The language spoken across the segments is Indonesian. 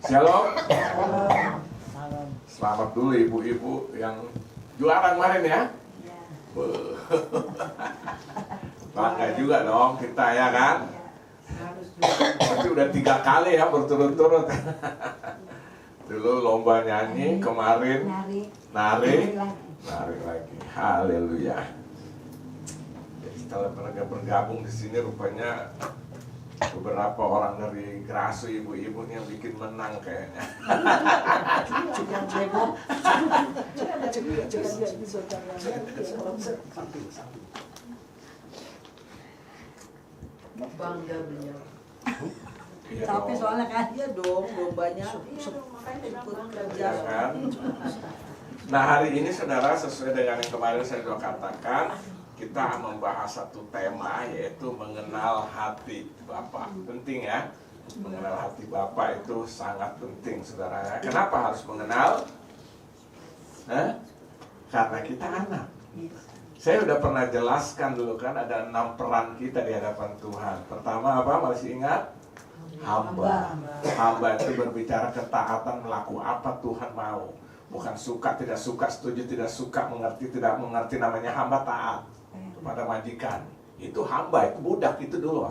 Shalom. Selamat dulu ibu-ibu yang juara kemarin ya. Bangga juga dong kita ya kan. Tapi udah 3 kali ya berturut-turut. Dulu lomba nyanyi, kemarin nari lagi. Haleluya. Setelah mereka bergabung di sini, rupanya beberapa orang dari Grasu ibu-ibu yang bikin menang kayaknya. Bangga beliau. Ya, Tapi soalnya kan dia dong banyak ikut kerja. kan? Nah, hari ini saudara, sesuai dengan yang kemarin saya sudah katakan, kita membahas satu tema, yaitu mengenal hati Bapa. Penting ya, mengenal hati Bapa itu sangat penting saudara. Kenapa harus mengenal? Karena kita anak. Saya udah pernah jelaskan dulu kan, ada 6 peran kita di hadapan Tuhan. Pertama apa? Masih ingat? Hamba. Hamba itu berbicara ketaatan, melakukan apa Tuhan mau. Bukan suka, tidak suka, setuju, tidak suka, mengerti, tidak mengerti, namanya hamba taat kepada majikan. Itu hamba, itu budak, itu dulu.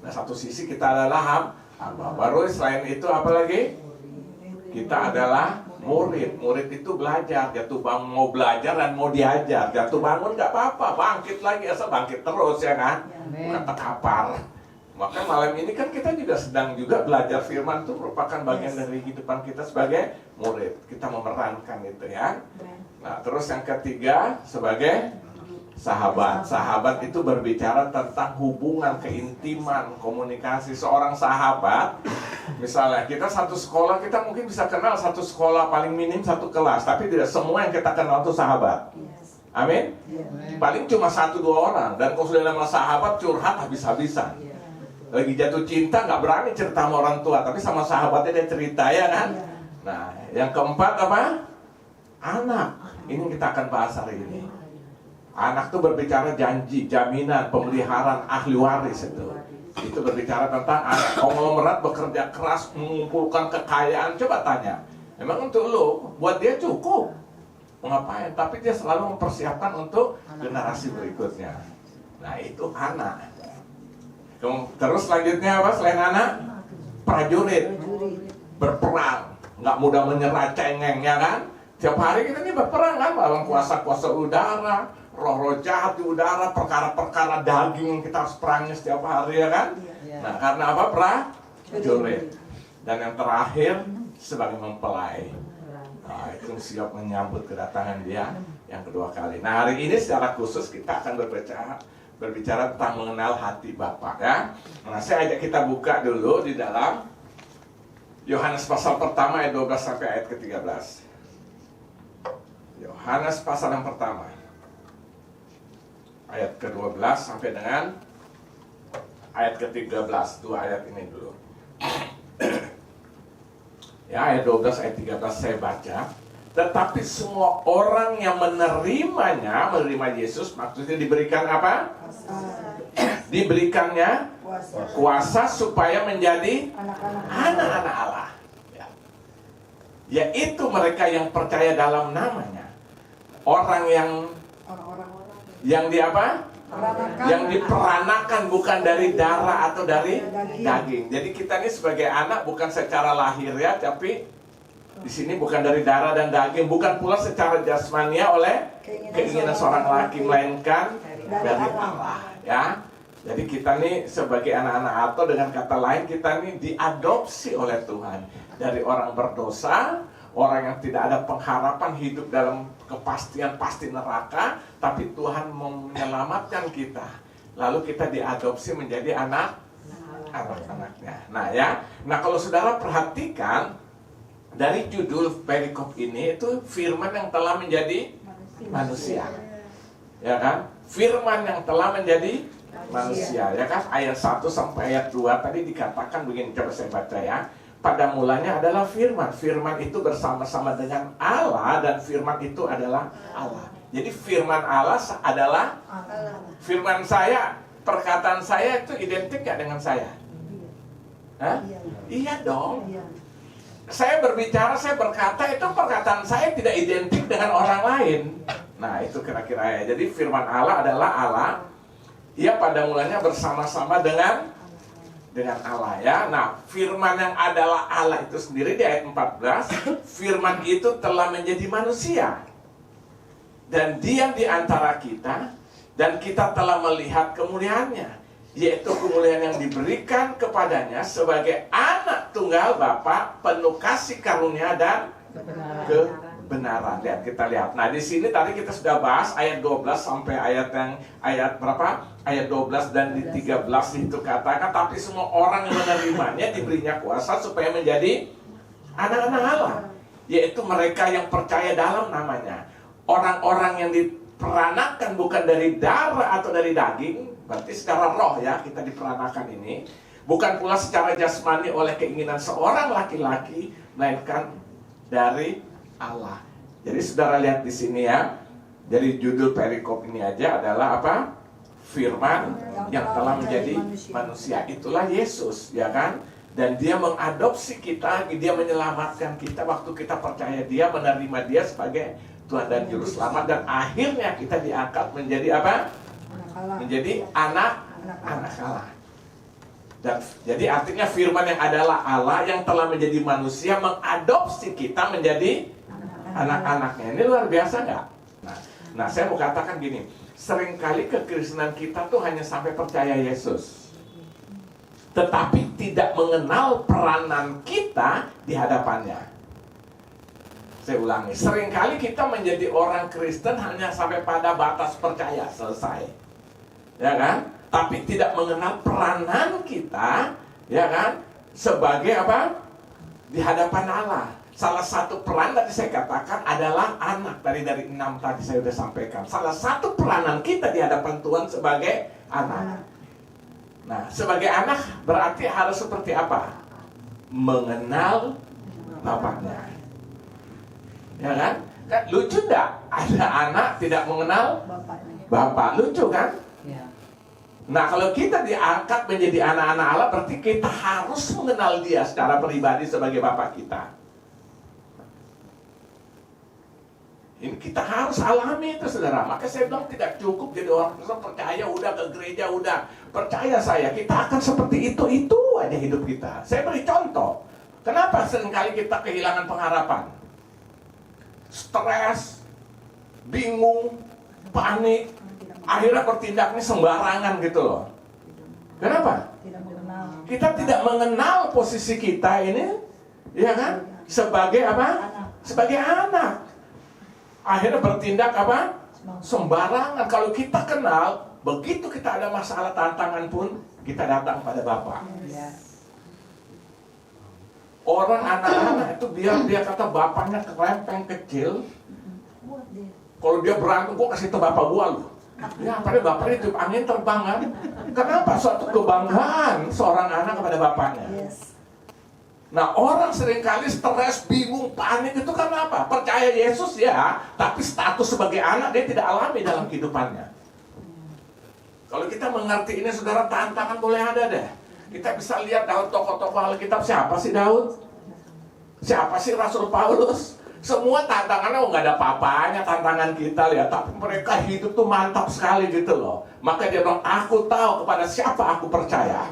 Nah, satu sisi kita adalah hamba. Baru selain itu apa lagi? Kita adalah murid. Murid itu belajar, jatuh bangun mau belajar dan mau diajar. Jatuh bangun gak apa-apa, bangkit lagi, asal bangkit terus ya kan. Bukan terkapar. Maka malam ini kan kita juga sedang belajar firman itu merupakan bagian dari kehidupan kita sebagai murid. Kita memerankan itu ya. Nah, terus yang ketiga sebagai sahabat. Sahabat itu berbicara tentang hubungan, keintiman, komunikasi. Seorang sahabat, misalnya kita satu sekolah, kita mungkin bisa kenal satu sekolah, paling minim satu kelas, tapi tidak semua yang kita kenal itu sahabat. Amin. Paling cuma 1-2 orang. Dan kalau sudah nama sahabat, curhat habis-habisan. Lagi jatuh cinta nggak berani cerita sama orang tua, tapi sama sahabatnya dia cerita ya kan. Nah, yang keempat apa? Anak. Ini kita akan bahas hari ini. Anak itu berbicara janji, jaminan, pemeliharaan, ahli waris itu. Itu berbicara tentang anak. Konglomerat bekerja keras mengumpulkan kekayaan. Coba tanya, emang untuk lu, buat dia cukup? Mau ngapain? Tapi dia selalu mempersiapkan untuk generasi berikutnya. Nah, itu anak. Terus selanjutnya apa selain anak? Prajurit. Berperang. Nggak mudah menyerah, cengeng ya kan? Tiap hari kita ini berperang kan, melawan kuasa-kuasa udara, roh-roh jahat di udara, perkara-perkara daging yang kita harus perangi setiap hari ya kan? Nah, karena apa? Prajurit. Dan yang terakhir sebagai mempelai. Nah, itu siap menyambut kedatangan dia yang kedua kali. Nah, hari ini secara khusus kita akan berbicara tentang mengenal hati Bapa ya. Nah, saya ajak kita buka dulu di dalam Yohanes pasal pertama ayat 12 sampai ayat ke-13. Yohanes pasal yang pertama ayat ke-12 sampai dengan ayat ke-13. 2 ayat ini dulu. Ya, ayat 12 ayat 13 saya baca. Tetapi semua orang yang menerima Yesus, maksudnya diberikan apa? Diberikannya kuasa supaya menjadi anak-anak Allah. Ya. Yaitu mereka yang percaya dalam namanya. Orang yang di apa? Yang diperanakan bukan dari darah atau dari daging. Jadi kita ini sebagai anak bukan secara lahir ya, tapi di sini bukan dari darah dan daging, bukan pula secara jasmania oleh keinginan seorang laki, melainkan dari Allah ya. Jadi kita nih sebagai anak-anak atau dengan kata lain kita nih diadopsi oleh Tuhan dari orang berdosa, orang yang tidak ada pengharapan hidup dalam kepastian pasti neraka, tapi Tuhan menyelamatkan kita. Lalu kita diadopsi menjadi anak-anaknya. Nah ya, nah kalau saudara perhatikan dari judul perikop ini itu firman yang telah menjadi manusia. Ya kan? Firman yang telah menjadi manusia, ya kan? Ayat 1 sampai ayat 2 tadi dikatakan begini, coba saya baca ya. Pada mulanya adalah firman. Firman itu bersama-sama dengan Allah dan firman itu adalah Allah. Jadi firman Allah adalah firman saya, perkataan saya itu identik gak dengan saya? Hah? Iya dong. saya berbicara, saya berkata, itu perkataan saya tidak identik dengan orang lain. Nah, itu kira-kira ya. Jadi firman Allah adalah Allah. Ia pada mulanya bersama-sama dengan Allah ya. Nah, firman yang adalah Allah itu sendiri di ayat 14, firman itu telah menjadi manusia dan diam di antara kita, dan kita telah melihat kemuliaannya, yaitu kemuliaan yang diberikan kepadanya sebagai anak tunggal Bapa, penuh kasih karunia dan kebenaran. Lihat, kita lihat. Nah, di sini tadi kita sudah bahas ayat 12 sampai ayat berapa? Ayat 12 dan di 13 itu katakan, tapi semua orang yang menerimanya diberinya kuasa supaya menjadi anak-anak Allah, yaitu mereka yang percaya dalam namanya. Orang-orang yang diperanakan bukan dari darah atau dari daging, berarti secara roh ya, kita diperanakan ini, bukan pula secara jasmani oleh keinginan seorang laki-laki, melainkan dari Allah. Jadi saudara lihat di sini ya. Jadi judul perikop ini aja adalah apa? Firman yang telah menjadi manusia. Itulah Yesus, ya kan? Dan dia mengadopsi kita, dia menyelamatkan kita waktu kita percaya dia, menerima dia sebagai Tuhan dan Juru Selamat, dan akhirnya kita diangkat menjadi apa? Menjadi anak Allah. Dan jadi artinya firman yang adalah Allah yang telah menjadi manusia mengadopsi kita menjadi anak-anaknya. Ini luar biasa nggak? Nah, saya mau katakan gini, seringkali kekristenan kita tuh hanya sampai percaya Yesus, tetapi tidak mengenal peranan kita di hadapannya. Saya ulangi, seringkali kita menjadi orang Kristen hanya sampai pada batas percaya, selesai, ya kan? Tapi tidak mengenal peranan kita, ya kan? Sebagai apa? Di hadapan Allah. Salah satu peran tadi saya katakan adalah anak. Dari 6 tadi saya sudah sampaikan. Salah satu peranan kita di hadapan Tuhan sebagai anak. Nah, sebagai anak berarti harus seperti apa? Mengenal bapaknya. Ya kan? Lucu enggak? Ada anak tidak mengenal bapak. Lucu kan? Nah, kalau kita diangkat menjadi anak-anak Allah, berarti kita harus mengenal dia secara pribadi sebagai bapak kita. Ini kita harus alami itu, saudara. Maka saya bilang tidak cukup jadi orang Kristen percaya udah ke gereja udah. Percaya saya, kita akan seperti itu aja hidup kita. Saya beri contoh. Kenapa seringkali kita kehilangan pengharapan? Stres, bingung, panik, akhirnya bertindaknya sembarangan gitu loh. Kenapa? Kita tidak mengenal posisi kita ini, ya kan? Sebagai apa? Sebagai anak. Akhirnya bertindak apa? Sembarangan. Kalau kita kenal, begitu kita ada masalah tantangan pun, kita datang pada Bapa. Orang anak-anak itu dia kata bapaknya kerempeng kecil. Kalau dia berantem, gua kasih ke bapak gua lu. Ya, padahal bapaknya tiup angin terbang kan. Kenapa? Suatu kebanggaan seorang anak kepada bapaknya. Nah, orang seringkali stres, bingung, panik itu karena apa? Percaya Yesus ya, tapi status sebagai anak dia tidak alami dalam kehidupannya. Kalau kita mengerti ini, saudara, tantangan boleh ada deh. Kita bisa lihat Daud, tokoh-tokoh Alkitab. Siapa sih Daud? Siapa sih Rasul Paulus? Semua tantangannya nggak ada apa-apanya tantangan kita lihat, tapi mereka hidup tuh mantap sekali gitu loh. Maka dia bilang, aku tahu kepada siapa aku percaya.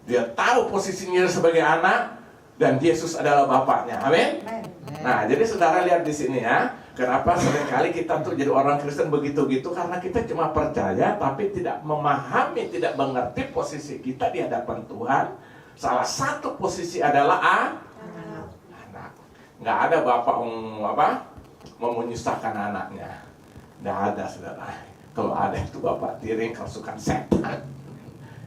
Dia tahu posisinya sebagai anak dan Yesus adalah bapaknya. Amin. Nah, jadi saudara lihat di sini ya, kenapa seringkali kita tuh jadi orang Kristen begitu-gitu, karena kita cuma percaya tapi tidak memahami, tidak mengerti posisi kita di hadapan Tuhan. Salah satu posisi adalah anak. Nggak ada bapak mau menyusahkan anaknya. Nggak ada, saudara. Kalau ada itu bapak tiring kerasukan setan,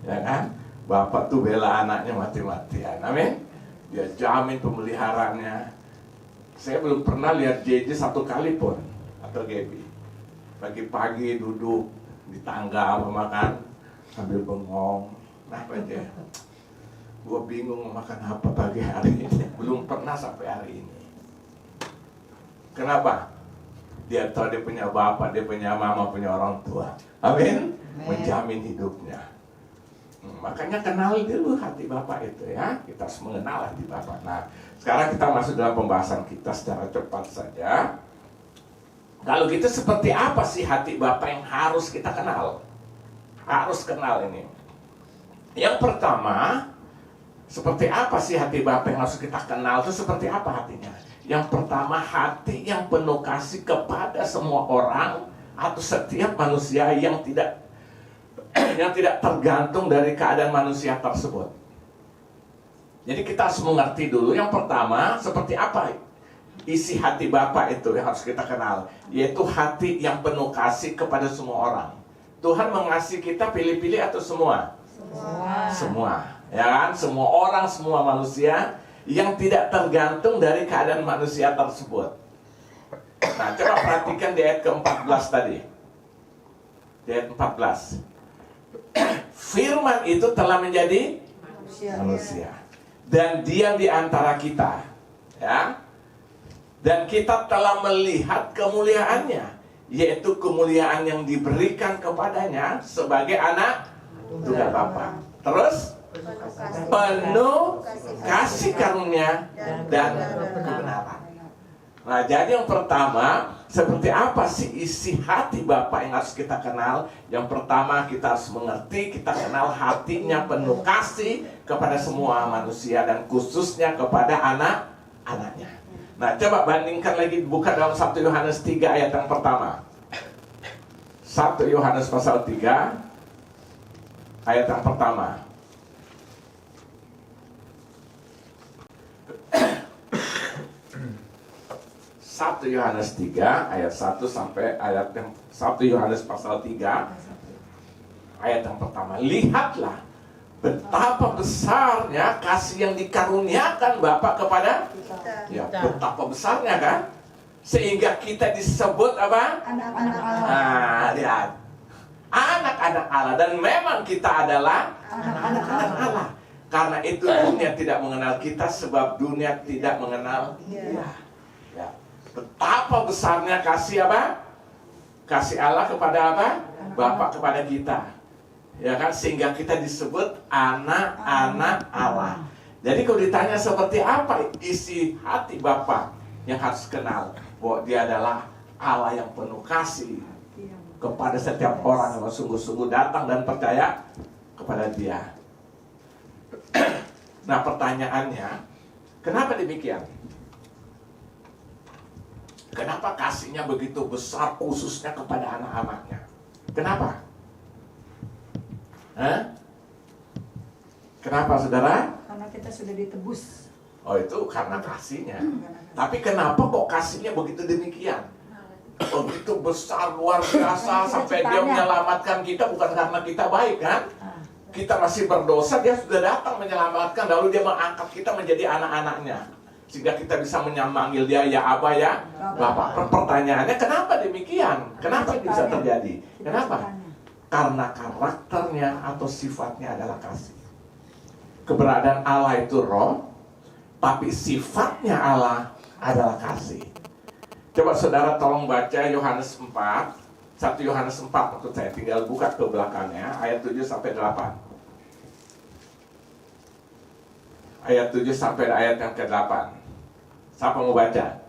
ya kan? Bapak tuh bela anaknya mati-matian. Amin. Dia jamin pemeliharaannya. Saya belum pernah lihat JJ satu kali pun, atau Gaby pagi-pagi duduk di tangga makan sambil bengong. Kenapa aja? Gue bingung mau makan apa pagi hari ini. Belum pernah sampai hari ini. Kenapa? Dia tahu dia punya bapak, dia punya mama, punya orang tua. Amin. Menjamin hidupnya. Makanya kenal dulu hati Bapa itu ya. Kita harus mengenal hati Bapa. Nah, sekarang kita masuk dalam pembahasan kita secara cepat saja. Kalau gitu seperti apa sih hati Bapa yang harus kita kenal? Harus kenal ini. Yang pertama, seperti apa sih hati Bapa yang harus kita kenal? Itu seperti apa hatinya? Yang pertama, hati yang penuh kasih kepada semua orang atau setiap manusia yang tidak tergantung dari keadaan manusia tersebut. Jadi kita harus mengerti dulu. Yang pertama, seperti apa isi hati Bapa itu yang harus kita kenal, yaitu hati yang penuh kasih kepada semua orang. Tuhan mengasihi kita pilih-pilih atau semua? Semua. Ya kan? Semua orang, semua manusia yang tidak tergantung dari keadaan manusia tersebut. Nah, coba perhatikan di ayat ke-14 tadi. Di ayat 14. Firman itu telah menjadi manusia dan diam di antara kita, ya. Dan kita telah melihat kemuliaannya, yaitu kemuliaan yang diberikan kepadanya sebagai anak tunggal Bapa. Terus penuh kasih karunia dan kebenaran. Nah, jadi yang pertama, seperti apa sih isi hati Bapa yang harus kita kenal? Yang pertama, kita harus mengerti, kita kenal hatinya penuh kasih kepada semua manusia dan khususnya kepada anak-anaknya. Nah, coba bandingkan lagi, buka dalam 1 Yohanes 3 ayat yang pertama. 1 Yohanes pasal 3 ayat yang pertama. 1 Yohanes 3 ayat 1 sampai ayat yang 1 Yohanes pasal 3 ayat yang pertama. Lihatlah betapa besarnya kasih yang dikaruniakan Bapa kepada kita. Ya, betapa besarnya kan? Sehingga kita disebut apa? Anak-anak Allah. Nah, lihat. Anak-anak Allah, dan memang kita adalah anak-anak Allah. Karena itu dunia tidak mengenal kita sebab dunia tidak mengenal Dia. Ya. Betapa besarnya kasih apa? Kasih Allah kepada apa? Bapa kepada kita. Ya kan? Sehingga kita disebut anak-anak Allah. Jadi kalau ditanya seperti apa isi hati Bapa yang harus kenal, bahwa Dia adalah Allah yang penuh kasih kepada setiap orang yang sungguh-sungguh datang dan percaya kepada Dia. Nah, pertanyaannya, kenapa demikian? Kenapa kasihnya begitu besar khususnya kepada anak-anaknya? Kenapa? Kenapa, saudara? Karena kita sudah ditebus. Oh, itu karena kasihnya. Tapi kenapa kok kasihnya begitu demikian? Begitu besar, luar biasa, sampai Dia menyelamatkan kita bukan karena kita baik, kan? Kita masih berdosa, Dia sudah datang menyelamatkan, lalu Dia mengangkat kita menjadi anak-anaknya. Sehingga kita bisa memanggil Dia ya Aba, ya Bapak. Pertanyaannya, kenapa demikian? Kenapa ini bisa terjadi? Kenapa? Karena karakternya atau sifatnya adalah kasih. Keberadaan Allah itu roh, tapi sifatnya Allah adalah kasih. Coba saudara tolong baca Yohanes 4, 1 Yohanes 4 maksud saya, tinggal buka ke belakangnya, ayat 7 sampai 8. Ayat 7 sampai ayat yang ke-8. Siapa mau baca?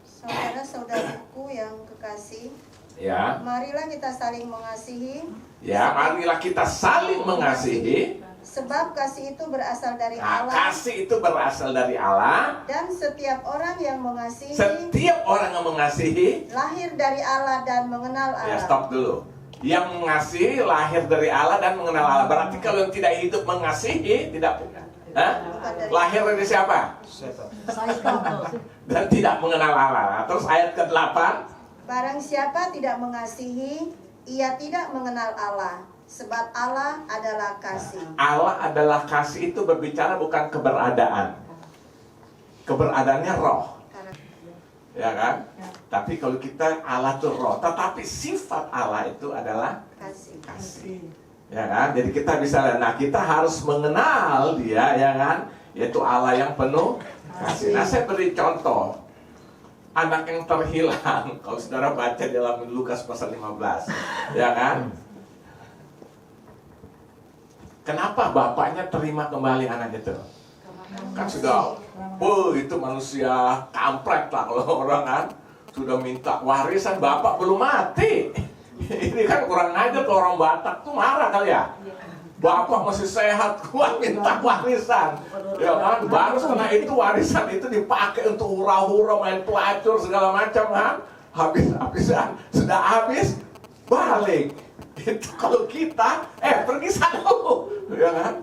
Saudara-saudaraku yang kekasih, Ya. marilah kita saling mengasihi, Ya, marilah kita saling mengasihi. sebab kasih itu berasal dari Nah, Allah. kasih itu berasal dari Allah. Dan setiap orang yang mengasihi Setiap orang yang mengasihi, lahir dari Allah dan mengenal ya Allah. stop dulu. Yang mengasihi lahir dari Allah dan mengenal Allah. Berarti kalau yang tidak hidup mengasihi, tidak punya. Lahir dari siapa? Dan tidak mengenal Allah. Nah, terus ayat ke-8. Barang siapa tidak mengasihi, ia tidak mengenal Allah, sebab Allah adalah kasih. Allah adalah kasih, itu berbicara bukan keberadaan. Keberadaannya roh. Ya kan? Tapi kalau kita Allah itu roh, tetapi sifat Allah itu adalah kasih. Ya kan? Jadi kita bisa lihat, nah kita harus mengenal Dia, ya kan? Yaitu Allah yang penuh kasih. Nah, saya beri contoh. Anak yang terhilang, kalau saudara baca dalam Lukas pasal 15, ya kan? Kenapa bapaknya terima kembali anak itu? Kan sudah, itu manusia kampret lah kalau orang kan sudah minta warisan, bapak belum mati. Ini kan kurang ajar kalau orang Batak tuh marah kali ya. Bapak masih sehat, kuat minta warisan. Ya kan, baru setelah itu warisan itu dipakai untuk hura-hura, main pelacur segala macam kan. Habis-habisan, sudah habis, balik. Itu kalau kita, pergi sana dulu, ya kan?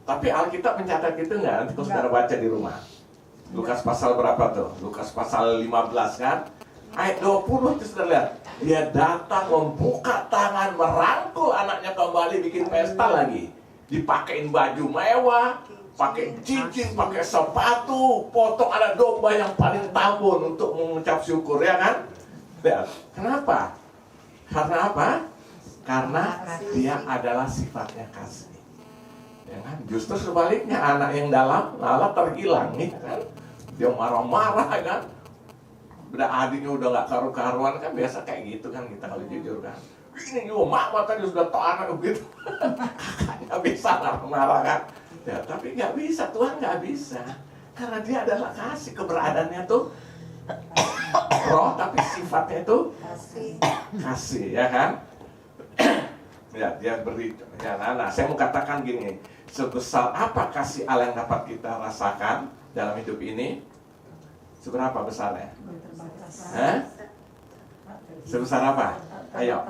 Tapi Alkitab mencatat itu nggak? Nanti kalau saudara baca di rumah. Lukas pasal berapa tuh? Lukas pasal 15 kan? Ayat 20 itu sudah lihat. Dia datang membuka tangan, merangkul anaknya kembali, bikin pesta lagi. Dipakein baju mewah, pakai cincin, pakai sepatu, potong ada domba yang paling tambun untuk mengucap syukur, ya kan? Lihat. Kenapa? Karena apa? Karena dia adalah sifatnya kasih. Ya kan? Justru sebaliknya, anak yang dalam malah terhilang, nih kan? Dia marah-marah kan? Udah adiknya udah gak karu-karuan kan, biasa kayak gitu kan kita kalau jujur kan. Ini juga mama tadi sudah tau anak begitu. Kakaknya bisa marah-marah kan? Ya, tapi gak bisa, Tuhan gak bisa. Karena dia adalah kasih, keberadaannya tuh roh, tapi sifatnya itu kasih, ya kan? Ya, dia beri. Ya, nah, saya mau katakan gini, sebesar apa kasih Allah yang dapat kita rasakan dalam hidup ini? Seberapa besarnya? Sebesar apa? Ayo.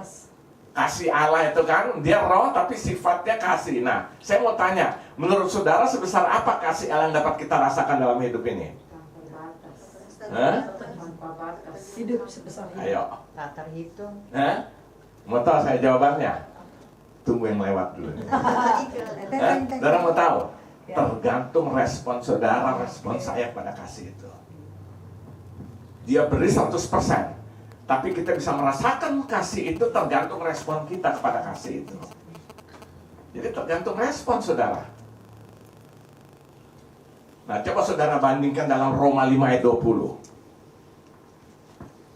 Kasih Allah itu kan, dia roh tapi sifatnya kasih. Nah, saya mau tanya, menurut saudara sebesar apa kasih Allah yang dapat kita rasakan dalam hidup ini? Hidup sebesar hidup. Ayo. Tak terhitung. Mau tahu saya jawabannya? Tunggu yang lewat dulu. Saudara mau tahu? Tergantung respon saudara, respon saya pada kasih itu. Dia beri 100%, tapi kita bisa merasakan kasih itu tergantung respon kita kepada kasih itu. Jadi tergantung respon saudara. Nah, coba saudara bandingkan dalam Roma 5 ayat 20.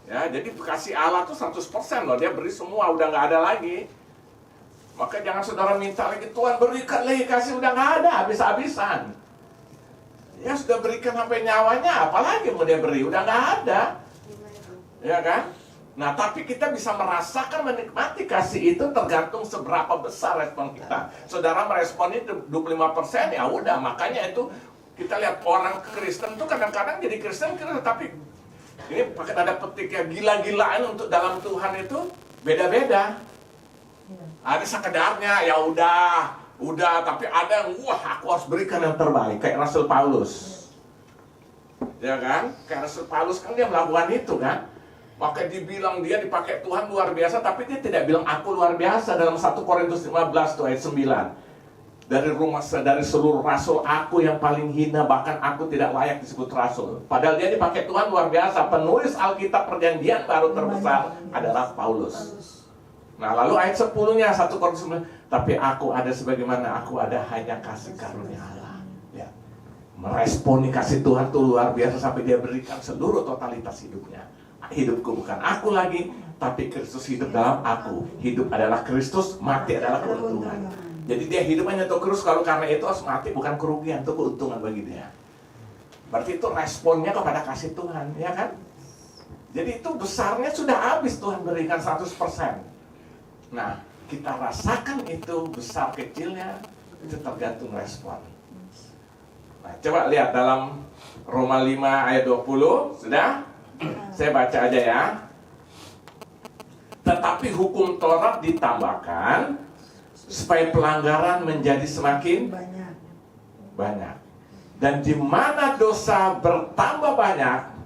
Ya, jadi kasih Allah itu 100% loh, dia beri semua, udah nggak ada lagi. Maka jangan saudara minta lagi, Tuhan berikan lagi kasih, udah nggak ada, habis-habisan. Ya sudah berikan sampai nyawanya, apalagi mau dia beri, udah nggak ada. Ya kan? Nah, tapi kita bisa merasakan, menikmati kasih itu tergantung seberapa besar respon kita. Saudara meresponnya 25%, ya udah, makanya itu kita lihat orang Kristen tuh kadang-kadang jadi Kristen, tapi ini pakai tanda petik ya, gila-gilaan untuk dalam Tuhan itu beda-beda. Ada sekedarnya, ya udah, tapi ada yang, wah aku harus berikan yang terbaik, kayak Rasul Paulus. Ya kan? Kayak Rasul Paulus kan dia melakukan itu kan. Maka dibilang dia dipakai Tuhan luar biasa, tapi dia tidak bilang aku luar biasa. Dalam 1 Korintus 15 tuh ayat 9. Dari seluruh rasul aku yang paling hina, bahkan aku tidak layak disebut rasul. Padahal dia dipakai Tuhan luar biasa. Penulis Alkitab perjanjian baru terbesar adalah Paulus. Nah, lalu ayat 10-nya 1 Korintus 9, tapi aku ada sebagaimana aku ada, hanya kasih karunia Allah. Ya. Meresponi kasih Tuhan itu luar biasa sampai dia berikan seluruh totalitas hidupnya. Hidupku bukan aku lagi, tapi Kristus hidup dalam aku. Hidup adalah Kristus, mati adalah keuntungan. Jadi dia hidup hanya untuk Kristus, kalau karena itu harus mati, bukan kerugian, itu keuntungan bagi dia. Berarti itu responnya kepada kasih Tuhan, ya kan? Jadi itu besarnya sudah habis Tuhan berikan 100%. Nah, kita rasakan itu besar kecilnya, itu tergantung respon. Nah, coba lihat dalam Roma 5 ayat 20, sudah? Saya baca aja ya. Tetapi hukum Taurat ditambahkan supaya pelanggaran menjadi semakin banyak. Dan di mana dosa bertambah banyak,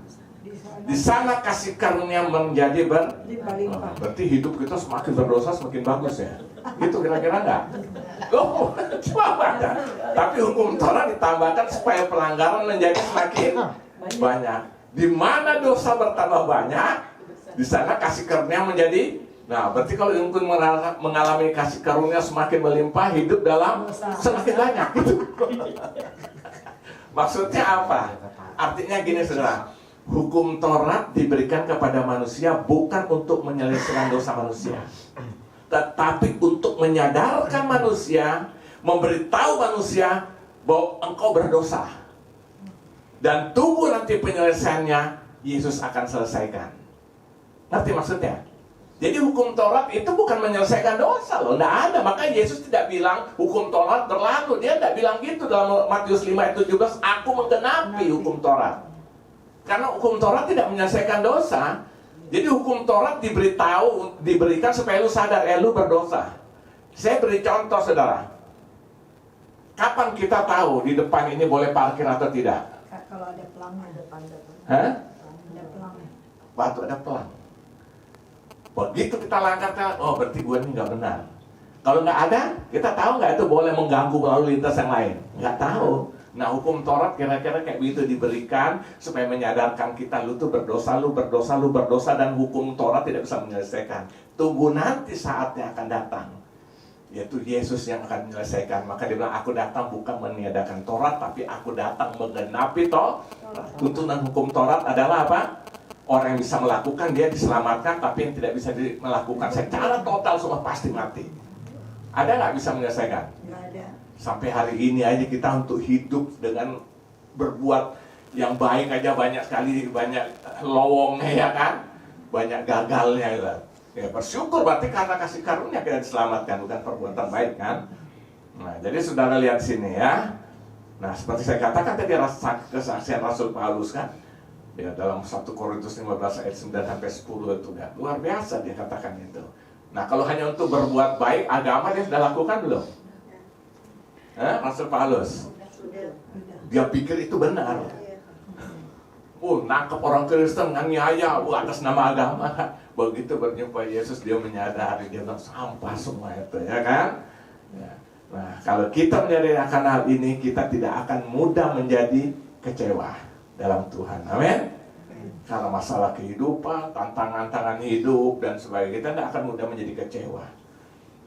di sana kasih karunia menjadi berarti hidup kita semakin berdosa semakin bagus ya. Itu kira-kira enggak? Loh, coba baca. Tapi hukum Taurat ditambahkan supaya pelanggaran menjadi semakin banyak. Di mana dosa bertambah banyak, di sana kasih karunia menjadi. Nah, berarti kalau mungkin mengalami kasih karunia semakin melimpah, hidup dalam semakin banyak. Maksudnya apa? Artinya gini saudara, hukum Taurat diberikan kepada manusia bukan untuk menyelesaikan dosa manusia, tetapi untuk menyadarkan manusia memberitahu manusia bahwa engkau berdosa. Dan tunggu nanti penyelesaiannya, Yesus akan selesaikan. Ngerti maksudnya? Jadi hukum Taurat itu bukan menyelesaikan dosa loh, tidak ada. Maka Yesus tidak bilang hukum Taurat berlalu. Dia tidak bilang gitu dalam Matius 5 ayat 17, aku menggenapi hukum Taurat. Karena hukum Taurat tidak menyelesaikan dosa. Jadi hukum Taurat diberikan supaya lu sadar, lu berdosa. Saya beri contoh saudara. Kapan kita tahu di depan ini boleh parkir atau tidak? Kalau ada pelangnya, ada tanda. Hah? Ada pelangnya. Waktu ada pelang. Begitu kita langkahkan, oh berarti gue ini nggak benar. Kalau nggak ada, kita tahu nggak itu boleh mengganggu lalu lintas yang lain? Nggak tahu. Nah hukum Taurat kira-kira kayak begitu diberikan supaya menyadarkan kita, lu tuh berdosa, lu berdosa, lu berdosa, dan hukum Taurat tidak bisa menyelesaikan. Tunggu nanti saatnya akan datang, yaitu Yesus yang akan menyelesaikan. Maka dia bilang, aku datang bukan meniadakan Taurat, tapi aku datang menggenapi tuntunan hukum Taurat adalah apa? Orang yang bisa melakukan, dia diselamatkan, tapi yang tidak bisa melakukan secara total semua pasti mati. Ada nggak bisa menyelesaikan? Nggak ada. Sampai hari ini aja kita untuk hidup dengan berbuat yang baik aja banyak sekali, banyak lowongnya ya kan? Banyak gagalnya ya. Ya bersyukur berarti karena kasih karunia kita diselamatkan, bukan perbuatan baik kan? Nah jadi saudara lihat sini ya. Nah seperti saya katakan tadi kesaksian Rasul Paulus kan? Ya dalam 1 Korintus 15 ayat 9 sampai 10 itu kan luar biasa dia katakan itu. Nah kalau hanya untuk berbuat baik, agama dia sudah lakukan belum? Rasul Paulus dia pikir itu benar. Nangkep orang Kristen nganiaya atas nama agama. Begitu berjumpa Yesus dia menyadari, dia bilang sampah semua itu ya kan. Ya. Nah kalau kita menyadari akan hal ini, kita tidak akan mudah menjadi kecewa dalam Tuhan, amin. Karena masalah kehidupan, tantangan hidup dan sebagainya, kita tidak akan mudah menjadi kecewa,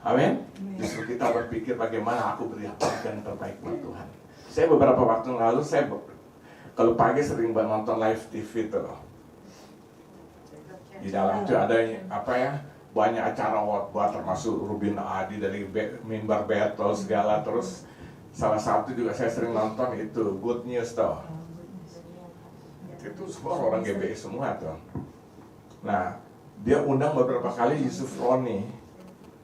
amin. Justru kita berpikir bagaimana aku beri yang terbaik buat Tuhan. Saya beberapa waktu lalu, kalau pagi sering nonton live TV tuh. Di dalam itu ada banyak acara khotbah, termasuk Rubin Adi dari mimbar Betel segala. Terus salah satu juga saya sering nonton itu Good News tuh. Itu semua orang GBI semua tuh. Nah, dia undang beberapa kali Yusuf Roni.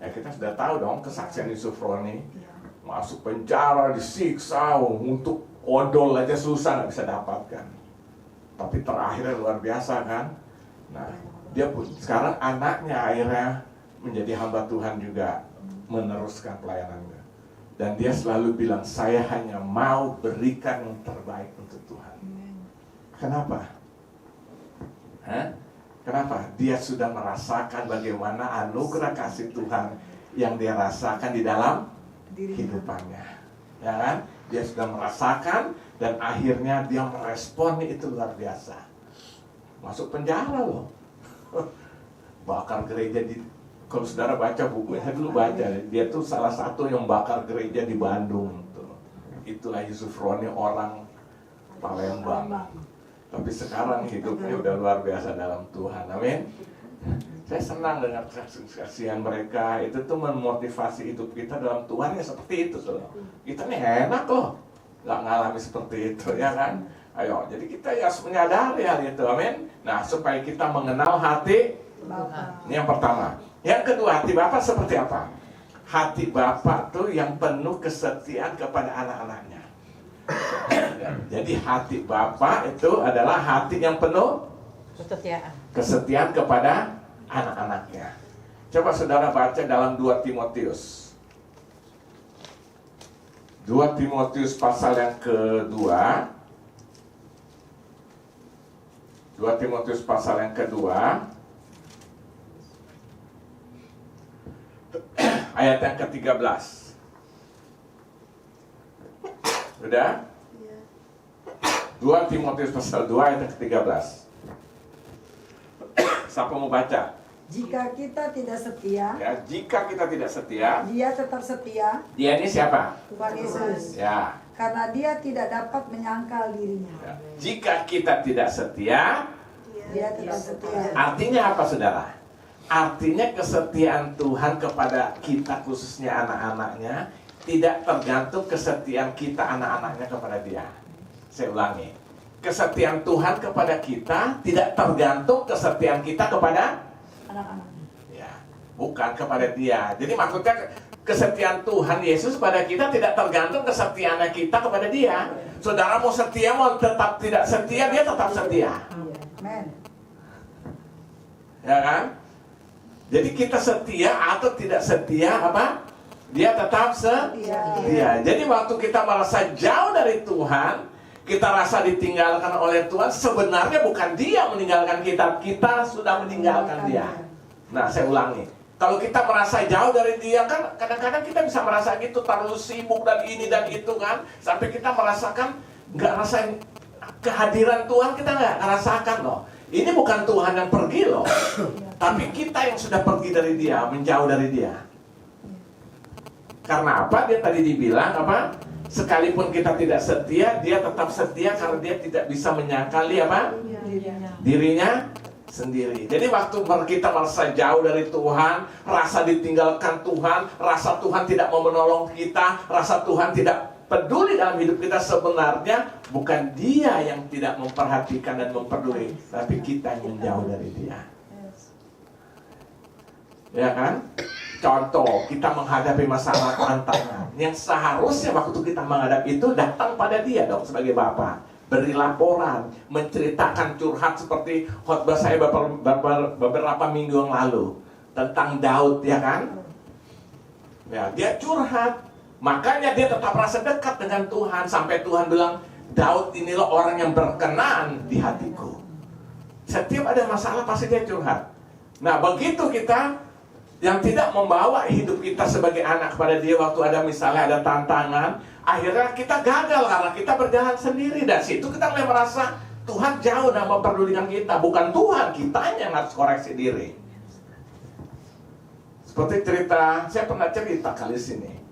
Ya kita sudah tahu dong kesaksian Yusuf Roni. Masuk penjara, disiksa, untuk odol aja susah nggak bisa dapatkan. Tapi terakhirnya luar biasa kan. Nah, dia pun sekarang anaknya akhirnya menjadi hamba Tuhan juga, meneruskan pelayanannya. Dan dia selalu bilang, saya hanya mau berikan yang terbaik untuk Tuhan. Kenapa? Kenapa? Dia sudah merasakan bagaimana anugerah kasih Tuhan yang dia rasakan di dalam kehidupannya, ya kan? Dia sudah merasakan dan akhirnya dia merespon itu luar biasa. Masuk penjara loh, bakar gereja kalau saudara baca bukunya, saya dulu baca, dia tuh salah satu yang bakar gereja di Bandung tuh. Itulah Yusuf Roni, orang Palembang. Tapi sekarang hidupnya udah luar biasa dalam Tuhan, amin. Saya senang dengan kesaksian mereka. Itu tuh memotivasi hidup kita dalam Tuhan ya seperti itu tuh. Kita nih enak loh, nggak ngalami seperti itu ya kan. Ayo, jadi kita harus menyadari hal itu, amin. Nah, supaya kita mengenal hati Bapa. Ini yang pertama. Yang kedua, hati Bapa seperti apa? Hati Bapa tuh yang penuh kesetiaan kepada anak-anaknya. Jadi hati Bapa itu adalah hati yang penuh kesetiaan kepada anak-anaknya. Coba saudara baca dalam 2 Timotius. 2 Timotius pasal yang kedua. 2 Timotius pasal yang kedua. Ayat yang ke-13. Sudah? 2 Timotius pasal 2 ayat yang ke-13. Siapa mau baca? Jika kita tidak setia, Ya, jika kita tidak setia, Dia tetap setia, dia ini siapa? Tuhan Yesus. Ya. Karena Dia tidak dapat menyangkal dirinya. Ya. Jika kita tidak setia, Dia tetap setia. artinya apa saudara? Artinya kesetiaan Tuhan kepada kita khususnya anak-anaknya tidak tergantung kesetiaan kita anak-anaknya kepada Dia. Saya ulangi, kesetiaan Tuhan kepada kita tidak tergantung kesetiaan kita kepada Anak-anak. ya, bukan kepada Dia. Jadi maksudnya kesetiaan Tuhan Yesus pada kita tidak tergantung kesetiaannya kita kepada Dia. Saudara mau setia, mau tetap tidak setia, Dia tetap setia. Amen. Ya kan? Jadi kita setia atau tidak setia apa? Dia tetap setia. Jadi waktu kita merasa jauh dari Tuhan, kita rasa ditinggalkan oleh Tuhan, sebenarnya bukan Dia meninggalkan kita, kita sudah meninggalkan Dia. Nah, saya ulangi. Kalau kita merasa jauh dari Dia, kan kadang-kadang kita bisa merasa gitu, terlalu sibuk dan ini dan itu kan, sampai kita merasakan nggak rasain kehadiran Tuhan, kita nggak rasakan loh. Ini bukan Tuhan yang pergi loh, tapi kita yang sudah pergi dari Dia, menjauh dari Dia. Karena apa? Dia tadi dibilang apa? Sekalipun kita tidak setia, Dia tetap setia karena Dia tidak bisa menyangkali apa? Dirinya sendiri. Jadi waktu kita merasa jauh dari Tuhan, rasa ditinggalkan Tuhan, rasa Tuhan tidak mau menolong kita, rasa Tuhan tidak peduli dalam hidup kita, sebenarnya bukan Dia yang tidak memperhatikan dan memperduli, tapi kita yang menjauh dari Dia. Ya kan? Contoh, kita menghadapi masalah tantangan yang seharusnya waktu kita menghadapi itu datang pada Dia dong sebagai Bapa, beri laporan, menceritakan curhat seperti khotbah saya beberapa minggu yang lalu tentang Daud, ya kan? Ya, dia curhat. Makanya dia tetap rasa dekat dengan Tuhan. Sampai Tuhan bilang, Daud inilah orang yang berkenan di hatiku. Setiap ada masalah pasti dia curhat. Nah begitu kita yang tidak membawa hidup kita sebagai anak kepada Dia, waktu ada misalnya ada tantangan, akhirnya kita gagal karena kita berjalan sendiri. Dan situ kita mulai merasa Tuhan jauh dan memperdulikan kita. Bukan Tuhan, kitanya yang harus koreksi diri. Seperti cerita, saya pernah cerita kali sini.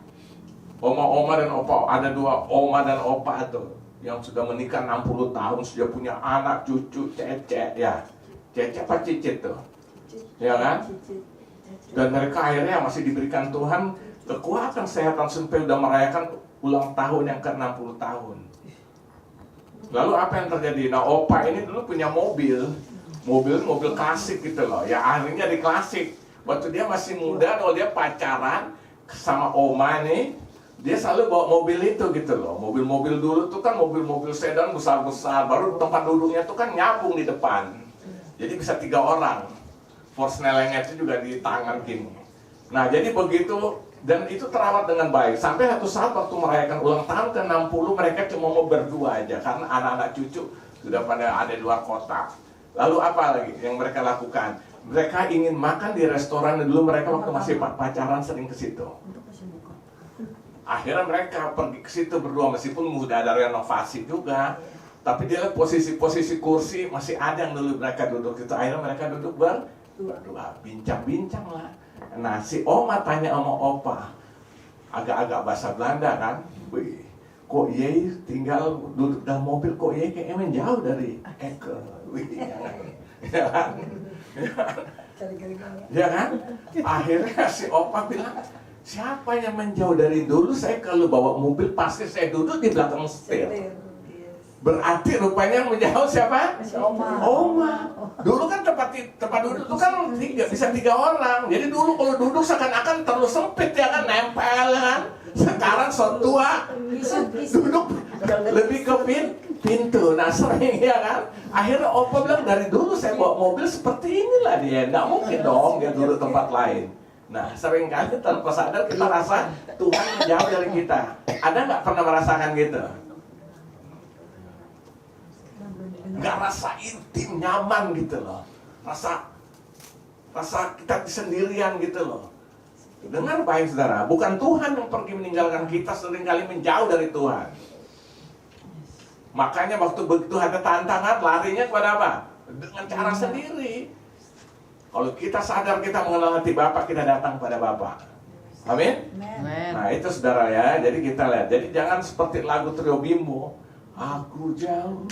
Oma dan opa, ada dua oma dan opa tuh yang sudah menikah 60 tahun, sudah punya anak, cucu, cece, ya. Cece apa cicit tuh? Ya kan? Dan mereka akhirnya masih diberikan Tuhan kekuatan, kesehatan sampai udah merayakan ulang tahun yang ke-60 tahun. Lalu apa yang terjadi? Nah, opa ini dulu punya mobil klasik gitu loh. Ya akhirnya di klasik. Waktu dia masih muda, kalau dia pacaran sama oma nih, dia selalu bawa mobil itu gitu loh. Mobil-mobil dulu tuh kan mobil-mobil sedan besar-besar, baru tempat duduknya tuh kan nyambung di depan. Jadi bisa 3 orang. Forsnelengnya itu juga di tangan gini. Nah jadi begitu, dan itu terawat dengan baik. Sampai satu saat waktu merayakan ulang tahun ke-60, mereka cuma mau berdua aja, karena anak-anak cucu sudah pada ada di luar kota. Lalu apa lagi yang mereka lakukan? Mereka ingin makan di restoran, dulu mereka waktu masih pacaran sering ke situ. Akhirnya mereka pergi ke situ berdua, meskipun udah ada renovasi juga, tapi dia lihat posisi kursi masih ada yang dulu mereka duduk itu. Akhirnya mereka duduk berdua, bincang-bincang lah. Nah si oma tanya sama opa, agak-agak bahasa Belanda kan, wih, kok Yei tinggal duduk dalam mobil, kok Yei kayaknya menjauh dari Eke, wih, ya kan? Ya kan? Akhirnya si opa bilang, siapa yang menjauh dari dulu? Saya kalau bawa mobil pasti saya duduk di belakang setir. Berarti rupanya yang menjauh siapa? Oma. Dulu kan tempat duduk itu kan bisa 3 orang. Jadi dulu kalau duduk seakan-akan terlalu sempit ya kan, nempel kan. Sekarang so tua, duduk lebih ke pintu. Nah sering ya kan. Akhirnya opa bilang, dari dulu saya bawa mobil seperti inilah dia. Nggak mungkin dong dia duduk tempat lain. Nah seringkali tanpa sadar kita rasa Tuhan menjauh dari kita. Ada nggak pernah merasakan gitu? Nggak rasa intim, nyaman gitu loh. Rasa kita sendirian gitu loh. Dengar baik saudara, bukan Tuhan yang pergi meninggalkan kita, seringkali menjauh dari Tuhan. Makanya waktu begitu ada tantangan, larinya kepada apa? Dengan cara sendiri. Kalau kita sadar kita mengenal hati Bapa, kita datang pada Bapa. Amin? Nah itu saudara ya, jadi kita lihat. Jadi jangan seperti lagu Trio Bimbo. Aku jauh,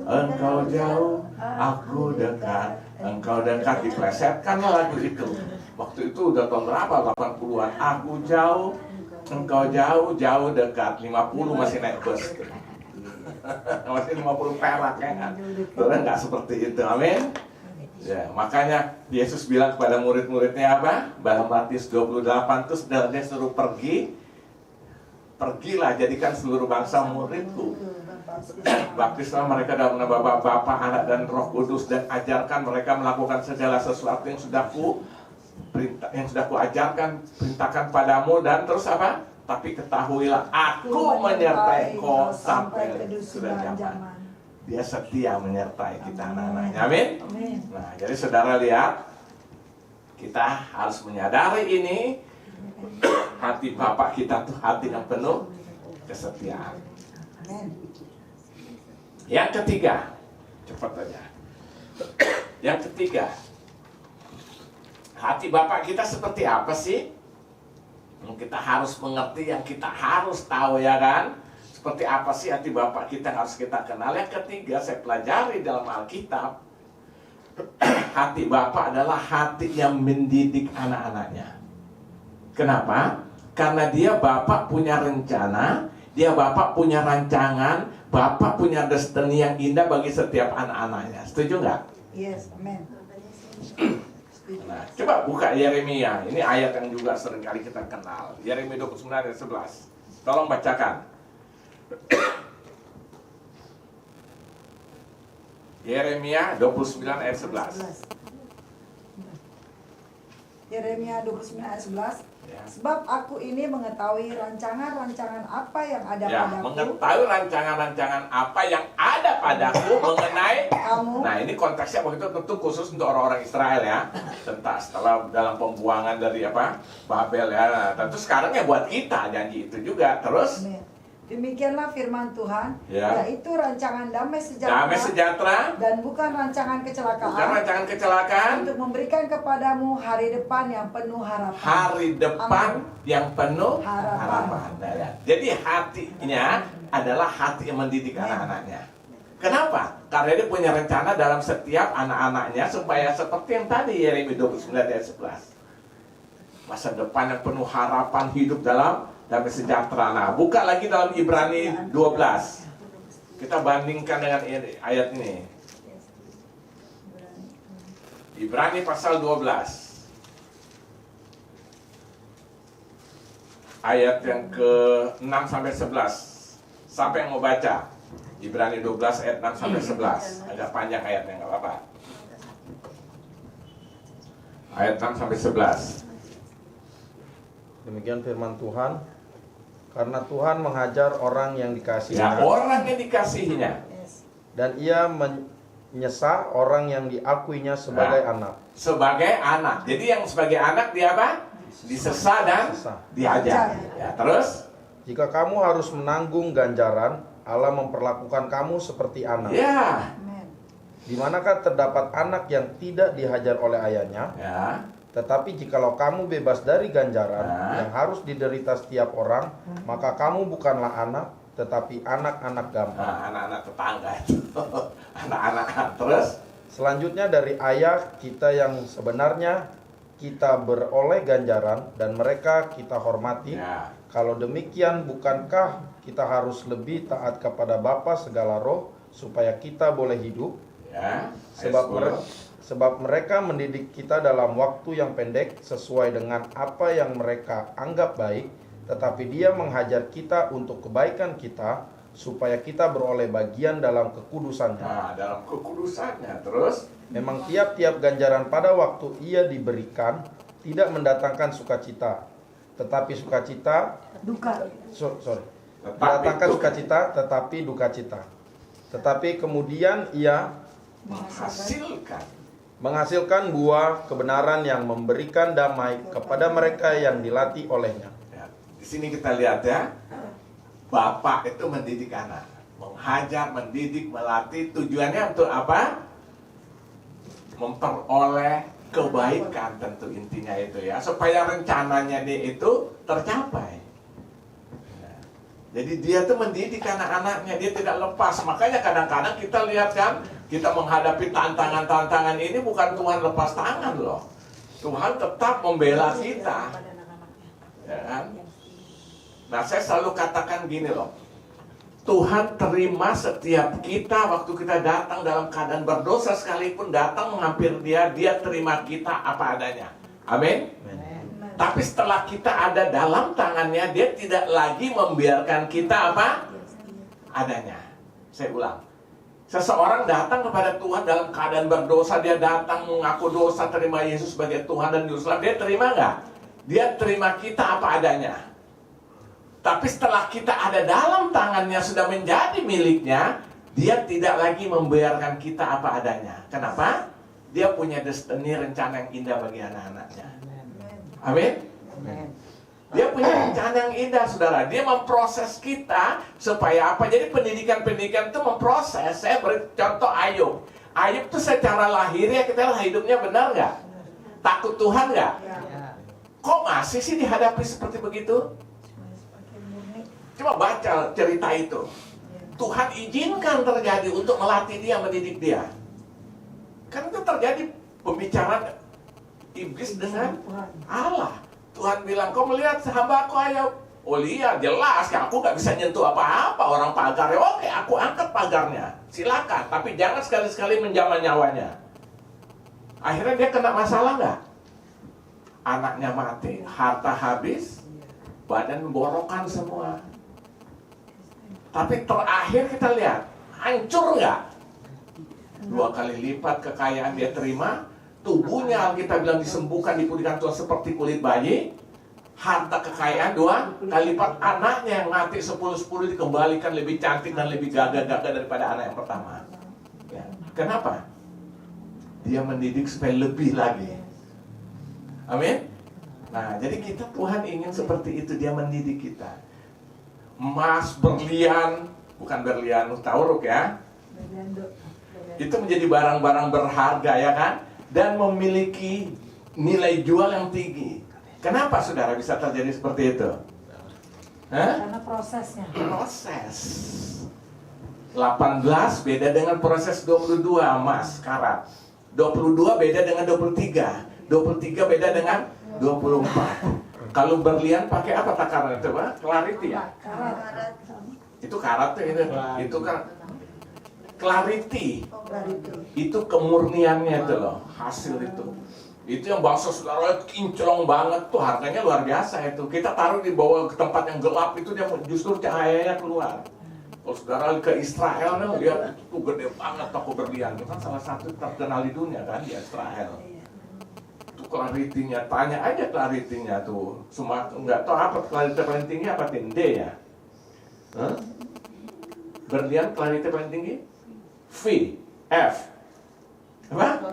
engkau jauh, aku dekat, engkau dekat. Diplesetkan lagu itu. Waktu itu udah tahun berapa? 80-an. Aku jauh, engkau jauh dekat 50 masih naik bus. Masih 50 perak ya kan. Tuhan nggak seperti itu. Amin. Ya, makanya Yesus bilang kepada murid-muridnya apa? Dalam Matius 28 terus dia suruh pergi. Pergilah jadikan seluruh bangsa muridku. Baptislah mereka dalam nama Bapa, Anak dan Roh Kudus dan ajarkan mereka melakukan segala sesuatu yang sudah kuajarkan, perintahkan padamu dan terus apa? Tapi ketahuilah aku menyertai kau sampai sudah zaman. Dia setia menyertai kita anak-anaknya. Amin. Nah, jadi saudara lihat, kita harus menyadari ini. Hati Bapak kita tuh hati yang penuh kesetiaan. Yang ketiga, cepat aja. Yang ketiga, hati Bapak kita seperti apa sih? Kita harus mengerti, yang kita harus tahu ya kan? Seperti apa sih hati Bapak kita harus kita kenal. Yang ketiga, saya pelajari dalam Alkitab, hati Bapak adalah hati yang mendidik anak-anaknya. Kenapa? Karena dia Bapak punya rencana, dia Bapak punya rancangan, Bapak punya destiny yang indah bagi setiap anak-anaknya. Setuju nggak? Yes, amen. Nah, coba buka Yeremia. Ini ayat yang juga seringkali kita kenal. Yeremia 29 ayat 11. Tolong bacakan. Yeremia 29 ayat 11. Yeremia 29 ayat 11. Ya. Sebab aku ini mengetahui rancangan-rancangan apa yang ada Ya, padaku. mengetahui rancangan-rancangan apa yang ada padaku mengenai Kamu. Nah, ini konteksnya begitu tentu khusus untuk orang-orang Israel ya. Tentang setelah dalam pembuangan dari apa? Babel ya. Nah, tentu sekarang ya buat kita janji itu juga. Terus Amin. Demikianlah firman Tuhan, Ya. yaitu rancangan damai sejahtera, damai sejahtera, dan bukan rancangan kecelakaan, bukan rancangan kecelakaan, untuk memberikan kepadamu hari depan yang penuh harapan. hari depan yang penuh Harapan. harapan. Nah, ya. Jadi hatinya adalah hati yang mendidik anak-anaknya. Kenapa? Karena dia punya rencana dalam setiap anak-anaknya supaya seperti yang tadi Yeremia 29 ayat 11. Masa depan yang penuh harapan, hidup dalam damai sejahtera. Nah, buka lagi dalam Ibrani 12. Kita bandingkan dengan ayat ini. Ibrani pasal 12. Ayat yang ke-6 sampai 11. Sampai yang mau baca. Ibrani 12 ayat 6 sampai 11. Agak panjang ayatnya, enggak apa-apa. Ayat 6 sampai 11. Demikian firman Tuhan. Karena Tuhan menghajar orang yang Ya, dikasihinya, orang yang dikasihinya. dan ia menyesa orang yang diakuinya sebagai anak. Sebagai anak. Jadi yang sebagai anak dia apa? Disesa dan diajar. Ya, terus? Jika kamu harus menanggung ganjaran, Allah memperlakukan kamu seperti anak. Ya. Amen. Di manakah terdapat anak yang tidak dihajar oleh ayahnya? Ya. Tetapi jikalau kamu bebas dari ganjaran Nah. yang harus diderita setiap orang, maka kamu bukanlah anak, tetapi anak-anak gampang. Nah, anak-anak tetangga itu. Anak-anak. Terus? Selanjutnya dari ayah kita yang sebenarnya kita beroleh ganjaran dan mereka kita hormati. Ya. Kalau demikian, bukankah kita harus lebih taat kepada Bapa segala roh supaya kita boleh hidup? Ya. Sebab mereka mendidik kita dalam waktu yang pendek sesuai dengan apa yang mereka anggap baik, tetapi Dia menghajar kita untuk kebaikan kita supaya kita beroleh bagian dalam kekudusannya. Nah, dalam kekudusannya. Terus? Memang tiap-tiap ganjaran pada waktu ia diberikan tidak mendatangkan sukacita, tetapi sukacita Duka. mendatangkan sukacita tetapi duka cita. Tetapi kemudian ia menghasilkan buah kebenaran yang memberikan damai kepada mereka yang dilatih olehnya. Ya, di sini kita lihat ya, Bapak itu mendidik anak, menghajar, mendidik, melatih. Tujuannya untuk apa? Memperoleh kebaikan, tentu intinya itu ya, supaya rencananya dia itu tercapai. Nah, jadi dia tuh mendidik anak-anaknya, dia tidak lepas. Makanya kadang-kadang kita lihat kan, kita menghadapi tantangan-tantangan ini bukan Tuhan lepas tangan loh. Tuhan tetap membela kita. Ya kan? Nah, saya selalu katakan gini loh. Tuhan terima setiap kita waktu kita datang dalam keadaan berdosa, sekalipun datang menghampiri Dia, Dia terima kita apa adanya. Amin. Tapi setelah kita ada dalam tangannya, Dia tidak lagi membiarkan kita apa adanya. Saya ulang. Seseorang datang kepada Tuhan dalam keadaan berdosa, dia datang mengaku dosa, terima Yesus sebagai Tuhan dan Juru Selamat. Dia terima nggak? Dia terima kita apa adanya. Tapi setelah kita ada dalam tangannya, sudah menjadi miliknya, Dia tidak lagi membiarkan kita apa adanya. Kenapa? Dia punya destiny, rencana yang indah bagi anak-anaknya. Amin. Dia punya rencana yang indah, saudara. Dia memproses kita supaya apa? Jadi pendidikan-pendidikan itu memproses. Saya beri contoh Ayub. Ayub itu secara lahirnya kita lihat hidupnya benar nggak? Takut Tuhan nggak? Kok masih sih dihadapi seperti begitu? Coba baca cerita itu. Tuhan izinkan terjadi untuk melatih dia, mendidik dia. Kan itu terjadi pembicaraan iblis dengan Allah. Tuhan bilang, kau melihat hamba-Ku Ayub? Oh iya, jelas, aku gak bisa nyentuh apa-apa orang pagarnya. Oke, aku angkat pagarnya, silakan. Tapi jangan sekali-sekali menjamah nyawanya. Akhirnya dia kena masalah gak? Anaknya mati, harta habis, badan memborokan semua. Tapi terakhir kita lihat, hancur nggak? 2 kali lipat kekayaan dia terima, tubuhnya kita bilang disembuhkan, dipulihkan Tuhan seperti kulit bayi. Harta kekayaan 2 kali lipat, anaknya yang mati 10-10 dikembalikan lebih cantik dan lebih gagah-gagah daripada anak yang pertama. Ya. Kenapa? Dia mendidik supaya lebih lagi. Amin. Nah, jadi kita Tuhan ingin seperti itu, Dia mendidik kita. Emas, berlian, bukan berlian tauruk ya. Itu menjadi barang-barang berharga ya kan? Dan memiliki nilai jual yang tinggi. Kenapa saudara bisa terjadi seperti itu? Karena prosesnya. Proses. 18 beda dengan proses 22 emas karat. 22 beda dengan 23. 23 beda dengan 24. Kalau berlian pakai apa takaran itu, Pak? Clarity ya? Karat. Itu karat tuh ini. Itu kan clarity. Itu kemurniannya itu loh, hasil itu. Itu yang bangsa saudara kinclong banget tuh, harganya luar biasa itu. Kita taruh di bawah ke tempat yang gelap itu, dia justru cahayanya keluar. Kalau saudara ke Israel, lihat itu gede banget toko berlian. Itu kan salah satu terkenal di dunia kan, di Israel. Clarity-nya, tanya aja clarity-nya tuh. Semua nggak tahu apa clarity paling tinggi apa D ya? Berlian clarity paling tinggi? V, F. Apa?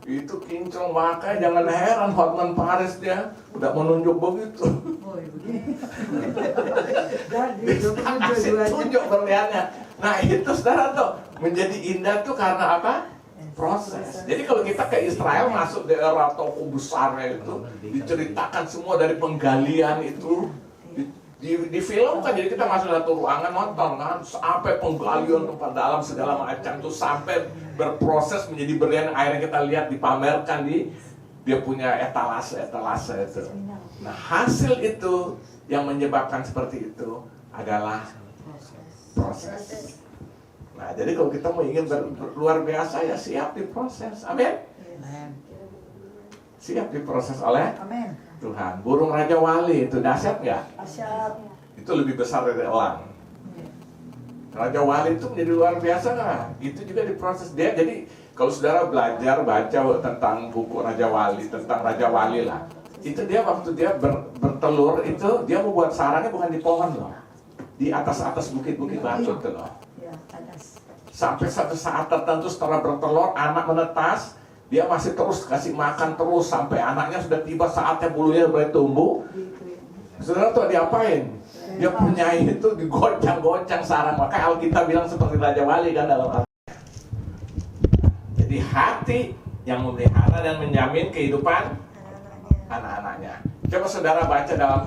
Itu kinclong, makanya jangan heran Hotman Paris dia udah menunjuk begitu. Kasih tunjuk berliannya. Nah itu saudara tuh menjadi indah tuh karena apa? Proses. Jadi kalau kita ke Israel masuk daerah toko besarnya itu, diceritakan semua dari penggalian itu, di film kan, jadi kita masuk satu ruangan nonton kan, sampai penggalian tempat dalam segala macam itu sampai berproses menjadi berlian yang akhirnya kita lihat dipamerkan di dia punya etalase itu. Nah hasil itu yang menyebabkan seperti itu adalah proses. Nah, jadi kalau kita mau ingin luar biasa ya siap diproses. Amin. Siap diproses oleh Tuhan. Burung Raja Wali itu dahsyat nggak? Dahsyat. Itu lebih besar dari elang. Raja Wali itu menjadi luar biasa nggak? Itu juga diproses dia. Jadi kalau saudara belajar baca tentang buku Raja Wali, tentang Raja Wali lah, itu dia waktu dia bertelur itu dia membuat sarangnya bukan di pohon loh, di atas bukit-bukit batu itu loh. Sampai satu saat tertentu setelah bertelur, anak menetas, dia masih terus kasih makan terus sampai anaknya sudah tiba saatnya bulunya mulai tumbuh. Saudara tuh diapain? Dia punya itu digoncang-goncang sarang. Maka Alkitab bilang seperti Raja Wali kan dalam Alkitab. Jadi hati yang memelihara dan menjamin kehidupan anak-anaknya. Coba saudara baca dalam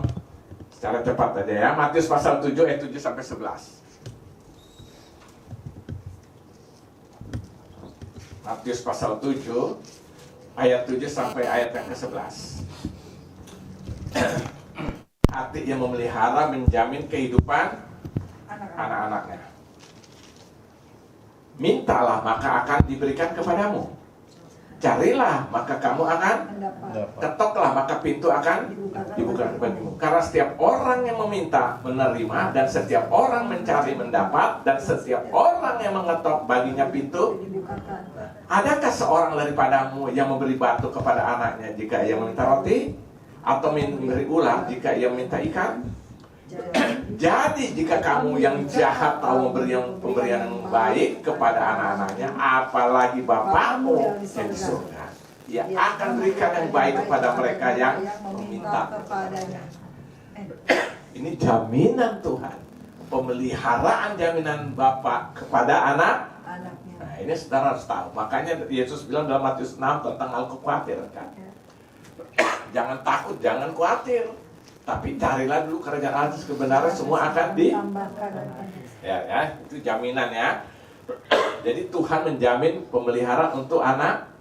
secara cepat aja ya. Matius pasal 7 ayat 7 sampai 11. Matius pasal 7 ayat 7 sampai ayat yang ke-11. Hati yang memelihara menjamin kehidupan anak-anaknya. Mintalah maka akan diberikan kepadamu. Carilah maka kamu akan Mendapat. ketoklah maka pintu akan dibuka bagimu. Karena setiap orang yang meminta menerima, dan setiap orang mencari mendapat, dan setiap orang yang mengetok baginya pintu Dibukakan. Adakah seorang daripadamu yang memberi batu kepada anaknya jika ia meminta roti? Atau memberi ular jika ia meminta ikan? Jadi jika kamu yang jahat tahu memberi pemberian yang baik kepada anak-anaknya, apalagi Bapakmu yang di surga, Ia akan berikan yang baik kepada mereka yang meminta kepadanya. Ini jaminan Tuhan, pemeliharaan jaminan Bapa kepada Anaknya. Nah, ini saudara harus tahu. Makanya Yesus bilang dalam Matius 6 tentang hal kekhawatiran kan. Jangan takut, jangan khawatir. Tapi carilah dulu kerajaan Allah, kebenaran semua akan Tambahkan. ya, itu jaminan ya. Jadi Tuhan menjamin pemeliharaan untuk anaknya.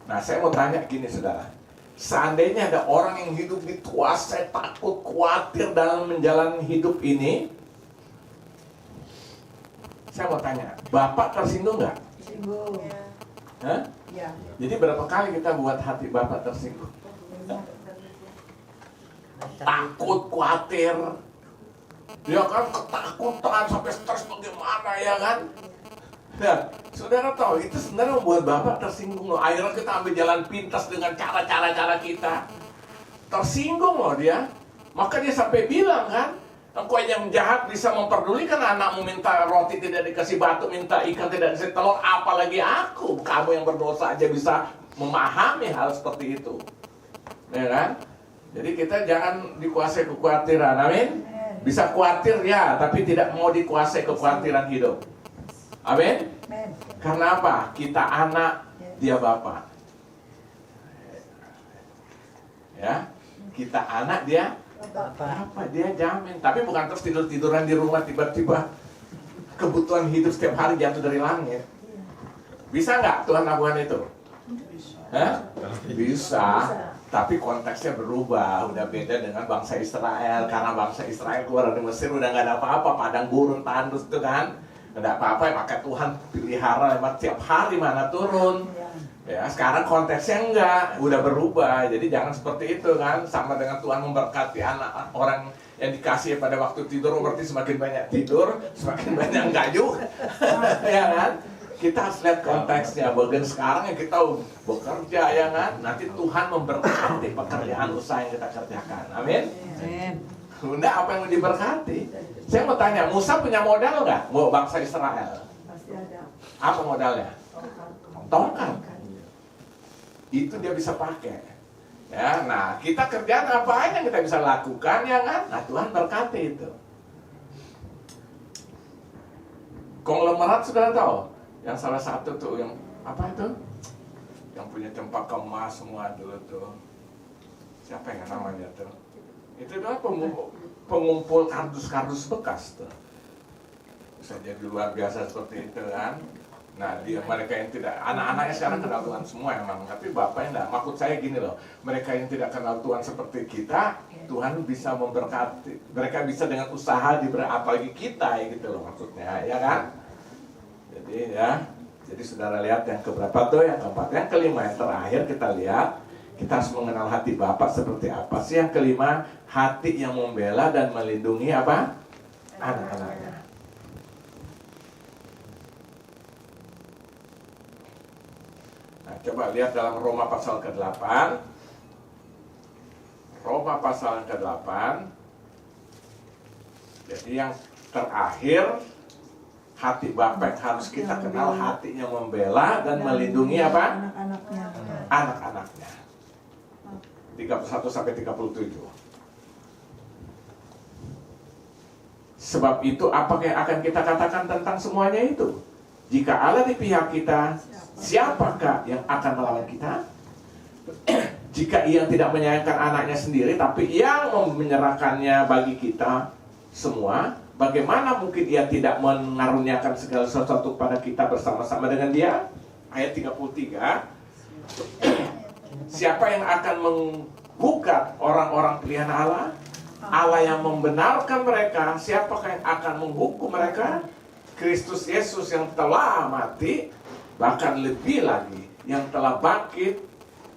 Nah, saya mau tanya gini saudara. Seandainya ada orang yang hidup dikuasai takut, khawatir dalam menjalani hidup ini, saya mau tanya, Bapak tersinggung nggak? Singgung. Hah? Ya. Jadi berapa kali kita buat hati Bapak tersinggung? Takut, khawatir, ya kan, ketakutan sampai stres bagaimana ya kan? Nah, saudara tahu itu sebenarnya membuat Bapak tersinggung loh. Akhirnya kita ambil jalan pintas dengan cara kita. Tersinggung loh dia. Maka dia sampai bilang kan, engkau yang jahat bisa memperdulikan anakmu minta roti tidak dikasih batu, minta ikan tidak dikasih telur, apalagi aku. Kamu yang berdosa aja bisa memahami hal seperti itu. Ya kan? Jadi kita jangan dikuasai kekhawatiran, amin? Bisa khawatir ya, tapi tidak mau dikuasai kekhawatiran hidup. Amin? Men. Karena apa? Kita anak, dia Bapa. Ya, kita anak, dia Bapa. Dia jamin. Tapi bukan terus tiduran di rumah tiba-tiba kebutuhan hidup setiap hari jatuh dari langit. Bisa nggak Tuhan lakukan itu? Hah? Bisa. Tapi konteksnya berubah, udah beda dengan bangsa Israel. Karena bangsa Israel keluar dari Mesir udah nggak ada apa-apa, padang gurun tandus itu kan, nggak ada apa-apa, maka Tuhan pelihara lewat tiap hari mana turun. Ya, sekarang konteksnya enggak, udah berubah. Jadi jangan seperti itu kan, sama dengan Tuhan memberkati anak orang yang dikasih pada waktu tidur, berarti semakin banyak tidur, semakin banyak enggak juga. Ya kan? Kita harus lihat konteksnya. Bagian sekarang yang kita bekerja ya kan, nanti Tuhan memberkati pekerjaan usaha yang kita kerjakan. Amin. Bunda, apa yang mau diberkati? Saya mau tanya, Musa punya modal nggak? Mau bangsa Israel? Pasti ada. Apa modalnya? Tongkat. Itu dia bisa pakai. Ya, nah kita kerjaan apa aja yang kita bisa lakukan ya kan? Nah Tuhan berkati itu. Konglomerat sudah tahu? Yang salah satu tuh yang apa itu? Yang punya cempaka emas semua dulu tuh. Siapa yang namanya tuh? Itu adalah pengumpul kardus-kardus bekas tuh. Bisa jadi luar biasa seperti itu kan. Nah dia mereka yang tidak, anak-anaknya sekarang kenal Tuhan semua emang, tapi bapaknya enggak. Maksud saya gini loh, mereka yang tidak kenal Tuhan seperti kita, Tuhan bisa memberkati. Mereka bisa dengan usaha diberi, apalagi kita ya gitu loh maksudnya, ya kan? Jadi ya, jadi saudara lihat yang keberapa tuh, yang keempat, yang kelima, yang terakhir kita lihat, kita harus mengenal hati Bapa seperti apa sih. Yang kelima, hati yang membela dan melindungi apa? Anak-anaknya. Nah, coba lihat dalam Roma pasal ke-8. Roma pasal ke-8. Jadi yang terakhir, hati Bapa yang harus kita kenal, hatinya membela dan melindungi apa? Anak-anaknya. Anak-anaknya. 31 sampai 37. Sebab itu apa yang akan kita katakan tentang semuanya itu? Jika Allah di pihak kita, siapakah yang akan melawan kita? Jika Ia tidak menyayangkan anaknya sendiri, tapi yang menyerahkannya bagi kita semua, bagaimana mungkin Ia tidak mengaruniakan segala sesuatu pada kita bersama-sama dengan Dia? Ayat 33. Siapa yang akan menggugat orang-orang pilihan Allah? Allah yang membenarkan mereka. Siapakah yang akan menghukum mereka? Kristus Yesus yang telah mati, bahkan lebih lagi, yang telah bangkit,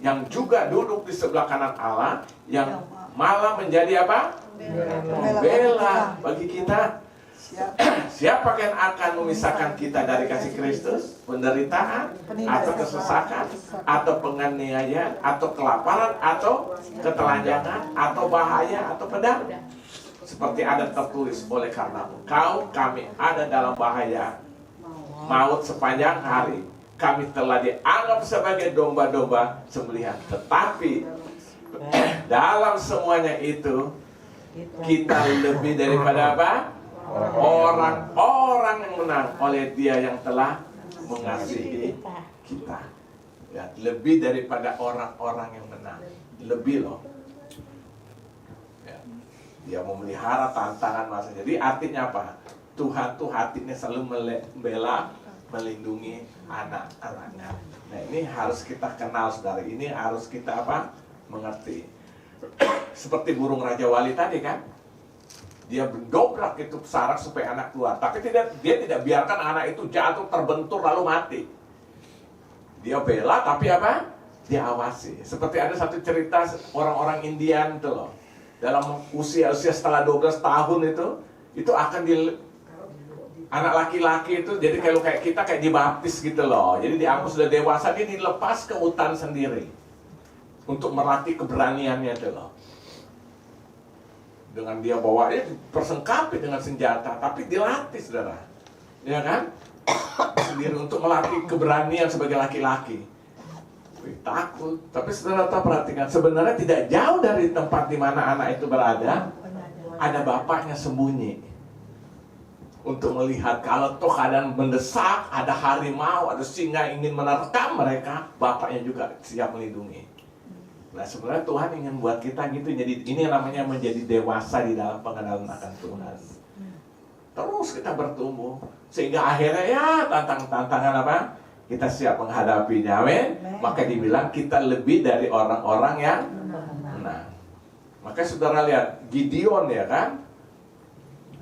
yang juga duduk di sebelah kanan Allah, yang malah menjadi apa? Pembela bagi kita. Siapa yang akan memisahkan kita dari kasih Kristus? Penderitaan, atau kesesakan, atau penganiayaan, atau kelaparan, atau ketelanjangan, atau bahaya, atau pedang. Seperti ada tertulis, oleh karena engkau kami ada dalam bahaya maut sepanjang hari. Kami telah dianggap sebagai domba-domba sembelihan. Tetapi dalam semuanya itu kita lebih daripada apa? Orang-orang yang menang oleh Dia yang telah mengasihi kita. Ya, lebih daripada orang-orang yang menang. Lebih loh. Ya, Dia memelihara tantangan masa. Jadi artinya apa? Tuhan tuh hatinya selalu membela, melindungi anak-anaknya. Nah, ini harus kita kenal, saudara. Ini harus kita apa? Mengerti. Seperti burung Raja Wali tadi kan? Dia mendobrak itu sarang supaya anak keluar. Tapi dia tidak biarkan anak itu jatuh, terbentur, lalu mati. Dia bela, tapi apa? Dia awasi. Seperti ada satu cerita orang-orang Indian itu loh. Dalam usia setelah 12 tahun itu akan anak laki-laki itu, jadi kalau kayak kita kayak dibaptis gitu loh. Jadi dianggap sudah dewasa, dia dilepas ke hutan sendiri. Untuk melatih keberaniannya itu loh. Dengan dia bawa, dia persengkapi dengan senjata, tapi dilatih, saudara, ya kan? Sendiri untuk melatih keberanian sebagai laki-laki. Takut, tapi saudara perhatikan, sebenarnya tidak jauh dari tempat di mana anak itu berada, ada bapaknya sembunyi untuk melihat kalau toh keadaan mendesak, ada harimau, ada singa ingin menerkam mereka, bapaknya juga siap melindungi. Nah, sebenarnya Tuhan ingin buat kita gitu. Jadi ini namanya menjadi dewasa di dalam pengenalan akan Tuhan. Terus kita bertumbuh sehingga akhirnya ya tantangan apa? Kita siap menghadapinya. Amin. Maka dibilang kita lebih dari orang-orang yang menang. Maka saudara lihat Gideon, ya kan?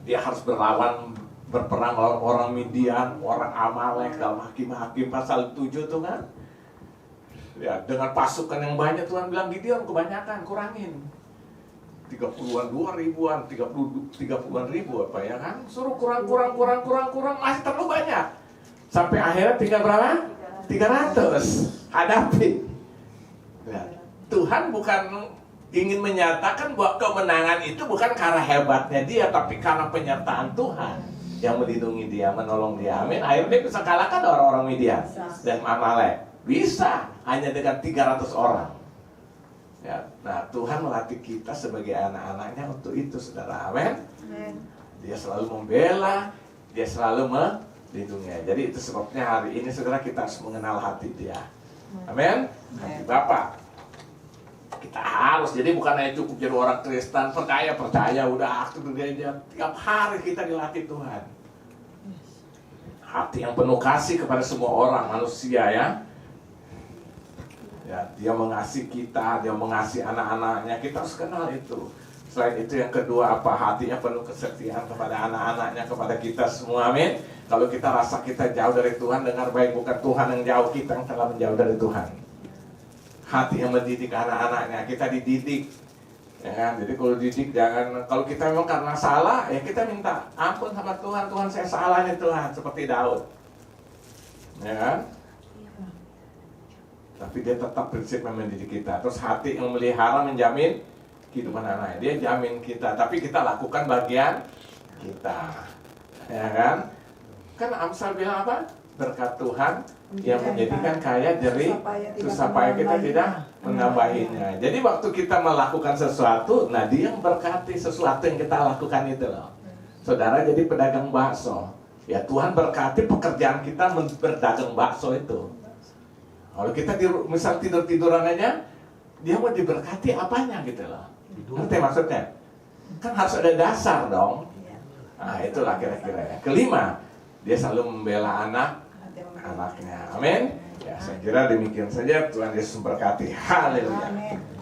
Dia harus berperang lawan orang Midian, orang Amalek, dalam Hakim-Hakim pasal 7 tuh kan? Ya, dengan pasukan yang banyak Tuhan bilang, Gideon kebanyakan, kurangin 30-an, 2 ribuan, 30-an ribu apa ya kan? Suruh kurang, masih terlalu banyak. Sampai akhirnya tinggal berapa? 300. Hadapi. Ya, Tuhan bukan ingin menyatakan bahwa kemenangan itu bukan karena hebatnya dia, tapi karena penyertaan Tuhan yang melindungi dia, menolong dia. Amin. Akhirnya dia bisa kalahkan orang-orang Midian dan Amalek. Bisa, hanya dengan 300 orang. Ya, nah Tuhan melatih kita sebagai anak-anaknya untuk itu, saudara. Amin. Dia selalu membela, dia selalu melindungi. Jadi itu sebabnya hari ini, saudara, kita harus mengenal hati dia. Amin. Hati Bapa. Kita harus, jadi bukan hanya cukup jadi orang Kristen, percaya, udah aktif di gereja. Tiap hari kita dilatih Tuhan. Hati yang penuh kasih kepada semua orang, manusia ya. Ya, dia mengasihi kita, dia mengasihi anak-anaknya, kita harus kenal itu. Selain itu yang kedua apa? Hatinya penuh kesetiaan kepada anak-anaknya, kepada kita semua, amin. Kalau kita rasa kita jauh dari Tuhan, dengar baik, bukan Tuhan yang jauh, kita yang telah menjauh dari Tuhan. Hati yang mendidik anak-anaknya, kita dididik, ya kan? Jadi kalau didik jangan, kalau kita memang karena salah, ya kita minta ampun sama Tuhan, Tuhan saya salah nih Tuhan, seperti Daud, ya kan? Tapi dia tetap prinsip mendidik kita. Terus hati yang memelihara menjamin kehidupan anaknya. Dia jamin kita, tapi kita lakukan bagian kita, ya kan? Kan Amsal bilang apa? Berkat Tuhan yang menjadikan kaya jerih, supaya kita tidak menambahinya. Jadi waktu kita melakukan sesuatu, nah dia yang berkati sesuatu yang kita lakukan itu loh. Saudara jadi pedagang bakso, ya Tuhan berkati pekerjaan kita berdagang bakso itu. Kalau kita misal tidur-tiduran aja, dia mau diberkati apanya gitu loh. Ngerti maksudnya? Kan harus ada dasar dong. Nah itulah kira-kira ya. Kelima, dia selalu membela anaknya. Amin. Ya, Saya kira demikian saja. Tuhan Yesus memberkati. Haleluya. Amin.